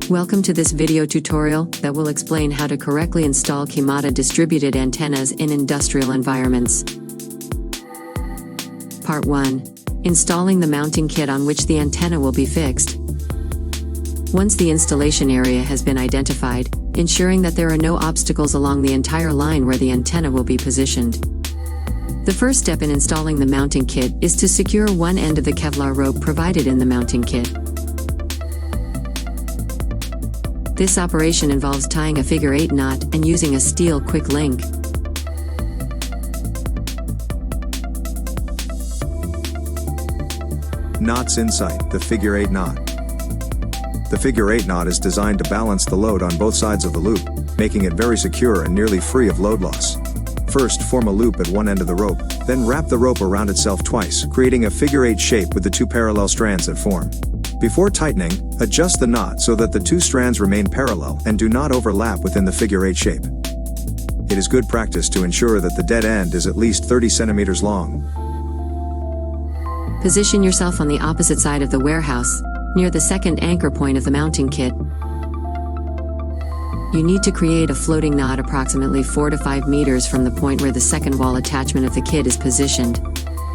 Welcome to this video tutorial that will explain how to correctly install Kymata distributed antennas in industrial environments. Part 1. Installing the mounting kit on which the antenna will be fixed. Once the installation area has been identified, ensuring that there are no obstacles along the entire line where the antenna will be positioned. The first step in installing the mounting kit is to secure one end of the Kevlar rope provided in the mounting kit. This operation involves tying a figure 8 knot and using a steel quick link. Knots in sight, the figure 8 knot. The figure 8 knot is designed to balance the load on both sides of the loop, making it very secure and nearly free of load loss. First, form a loop at one end of the rope, then wrap the rope around itself twice, creating a figure 8 shape with the two parallel strands that form. Before tightening, adjust the knot so that the two strands remain parallel and do not overlap within the figure 8 shape. It is good practice to ensure that the dead end is at least 30 centimeters long. Position yourself on the opposite side of the warehouse, near the second anchor point of the mounting kit. You need to create a floating knot approximately 4 to 5 meters from the point where the second wall attachment of the kit is positioned.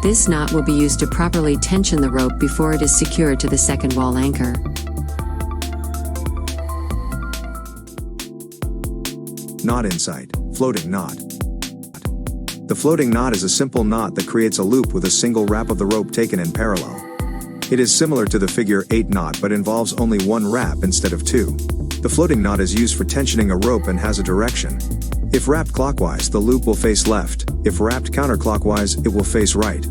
This knot will be used to properly tension the rope before it is secured to the second wall anchor. Knot in sight, floating knot. The floating knot is a simple knot that creates a loop with a single wrap of the rope taken in parallel. It is similar to the figure 8 knot but involves only one wrap instead of two. The floating knot is used for tensioning a rope and has a direction. If wrapped clockwise, the loop will face left. If wrapped counterclockwise, it will face right.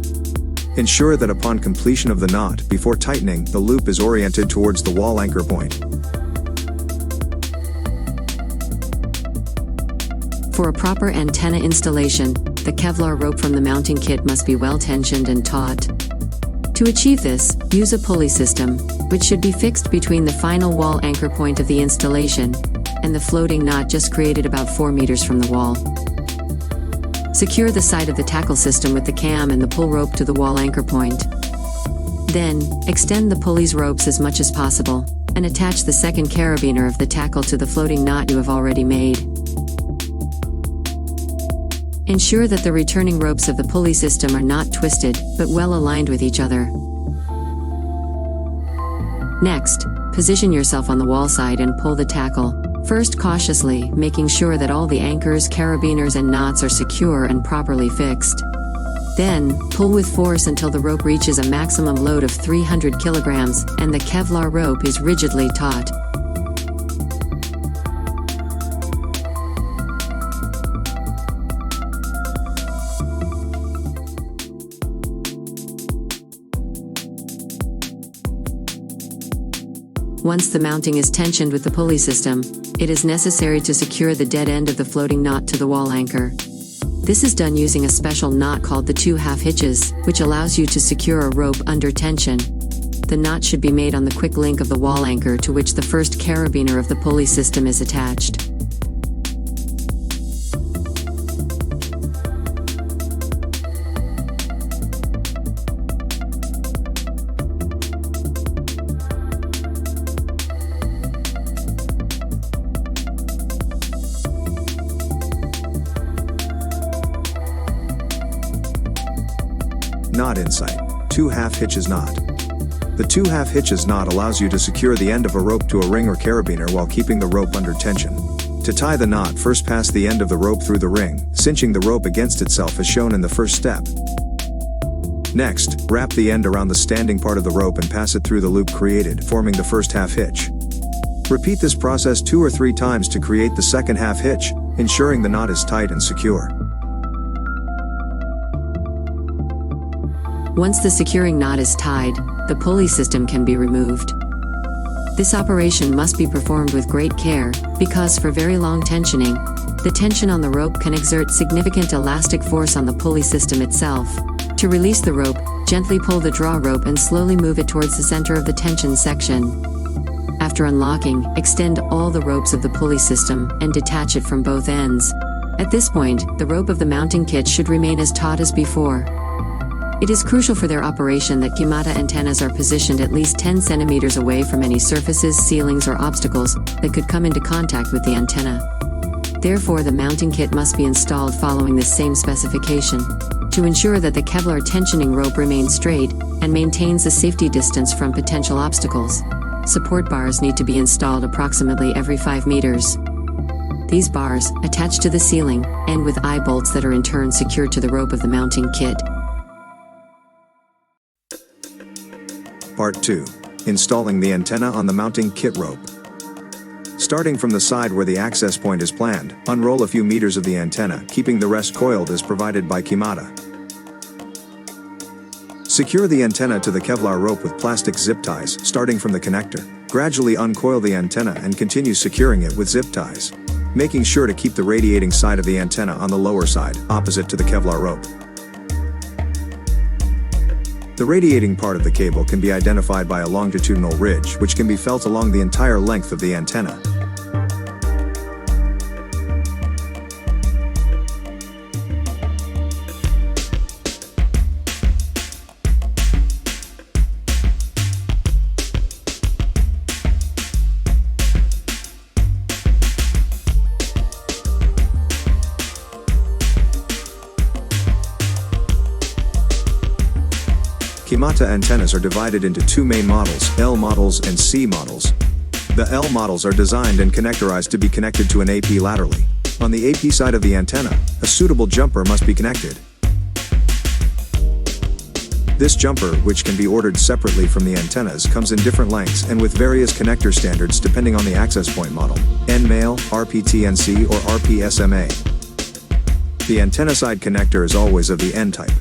Ensure that upon completion of the knot, before tightening, the loop is oriented towards the wall anchor point. For a proper antenna installation, the Kevlar rope from the mounting kit must be well tensioned and taut. To achieve this, use a pulley system, which should be fixed between the final wall anchor point of the installation and the floating knot just created about 4 meters from the wall. Secure the side of the tackle system with the cam and the pull rope to the wall anchor point. Then, extend the pulley's ropes as much as possible, and attach the second carabiner of the tackle to the floating knot you have already made. Ensure that the returning ropes of the pulley system are not twisted, but well aligned with each other. Next, position yourself on the wall side and pull the tackle, first cautiously, making sure that all the anchors, carabiners and knots are secure and properly fixed. Then, pull with force until the rope reaches a maximum load of 300 kilograms, and the Kevlar rope is rigidly taut. Once the mounting is tensioned with the pulley system, it is necessary to secure the dead end of the floating knot to the wall anchor. This is done using a special knot called the 2/2 hitches, which allows you to secure a rope under tension. The knot should be made on the quick link of the wall anchor to which the first carabiner of the pulley system is attached. Knot in sight, 2/2 hitches knot. The 2/2 hitches knot allows you to secure the end of a rope to a ring or carabiner while keeping the rope under tension. To tie the knot, first pass the end of the rope through the ring, cinching the rope against itself as shown in the first step. Next, wrap the end around the standing part of the rope and pass it through the loop created, forming the first half hitch. Repeat this process 2 or 3 times to create the second half hitch, ensuring the knot is tight and secure. Once the securing knot is tied, the pulley system can be removed. This operation must be performed with great care, because for very long tensioning, the tension on the rope can exert significant elastic force on the pulley system itself. To release the rope, gently pull the draw rope and slowly move it towards the center of the tension section. After unlocking, extend all the ropes of the pulley system and detach it from both ends. At this point, the rope of the mounting kit should remain as taut as before. It is crucial for their operation that Kymata antennas are positioned at least 10 centimeters away from any surfaces, ceilings, or obstacles that could come into contact with the antenna. Therefore, the mounting kit must be installed following this same specification to ensure that the Kevlar tensioning rope remains straight and maintains the safety distance from potential obstacles. Support bars need to be installed approximately every 5 meters. These bars, attached to the ceiling, end with eye bolts that are in turn secured to the rope of the mounting kit. Part 2. Installing the antenna on the mounting kit rope. Starting from the side where the access point is planned, unroll a few meters of the antenna, keeping the rest coiled as provided by Kymata. Secure the antenna to the Kevlar rope with plastic zip ties, starting from the connector. Gradually uncoil the antenna and continue securing it with zip ties, making sure to keep the radiating side of the antenna on the lower side, opposite to the Kevlar rope. The radiating part of the cable can be identified by a longitudinal ridge which can be felt along the entire length of the antenna. Kymata antennas are divided into two main models, L models and C models. The L models are designed and connectorized to be connected to an AP laterally. On the AP side of the antenna, a suitable jumper must be connected. This jumper, which can be ordered separately from the antennas, comes in different lengths and with various connector standards depending on the access point model, N-male, RPTNC or RPSMA. The antenna side connector is always of the N type.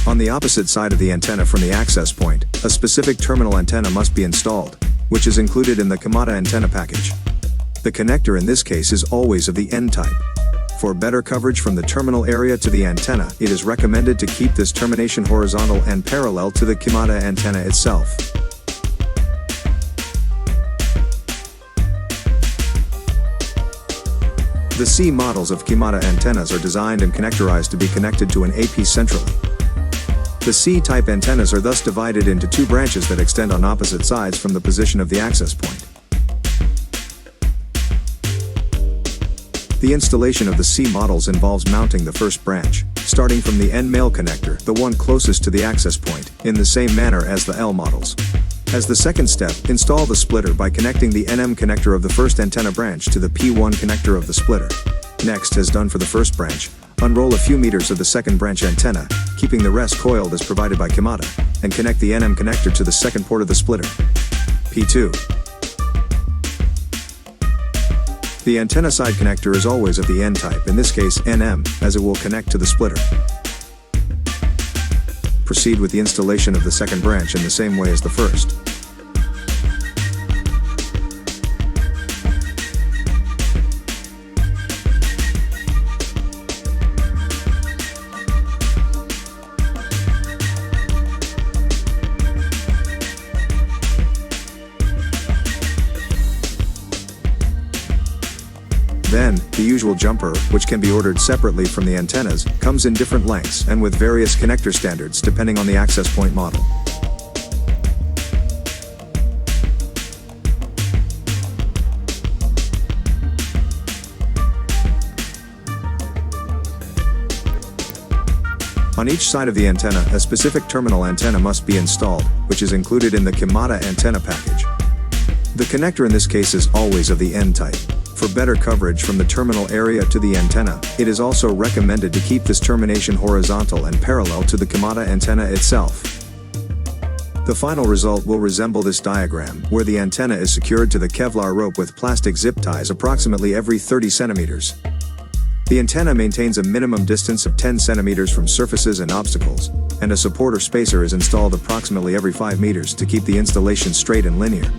On the opposite side of the antenna from the access point, a specific terminal antenna must be installed, which is included in the Kymata antenna package. The connector in this case is always of the N type. For better coverage from the terminal area to the antenna, it is recommended to keep this termination horizontal and parallel to the Kymata antenna itself. The C models of Kymata antennas are designed and connectorized to be connected to an AP centrally. The C-type antennas are thus divided into two branches that extend on opposite sides from the position of the access point. The installation of the C models involves mounting the first branch, starting from the N-male connector, the one closest to the access point, in the same manner as the L models. As the second step, install the splitter by connecting the NM connector of the first antenna branch to the P1 connector of the splitter. Next, as done for the first branch, unroll a few meters of the second branch antenna, keeping the rest coiled as provided by Kymata, and connect the NM connector to the second port of the splitter. P2. The antenna side connector is always of the N type, in this case NM, as it will connect to the splitter. Proceed with the installation of the second branch in the same way as the first. Then, the usual jumper, which can be ordered separately from the antennas, comes in different lengths and with various connector standards depending on the access point model. On each side of the antenna, a specific terminal antenna must be installed, which is included in the Kymata antenna package. The connector in this case is always of the N type. For better coverage from the terminal area to the antenna, it is also recommended to keep this termination horizontal and parallel to the Kymata antenna itself. The final result will resemble this diagram, where the antenna is secured to the Kevlar rope with plastic zip ties approximately every 30 centimeters. The antenna maintains a minimum distance of 10 centimeters from surfaces and obstacles, and a support or spacer is installed approximately every 5 meters to keep the installation straight and linear.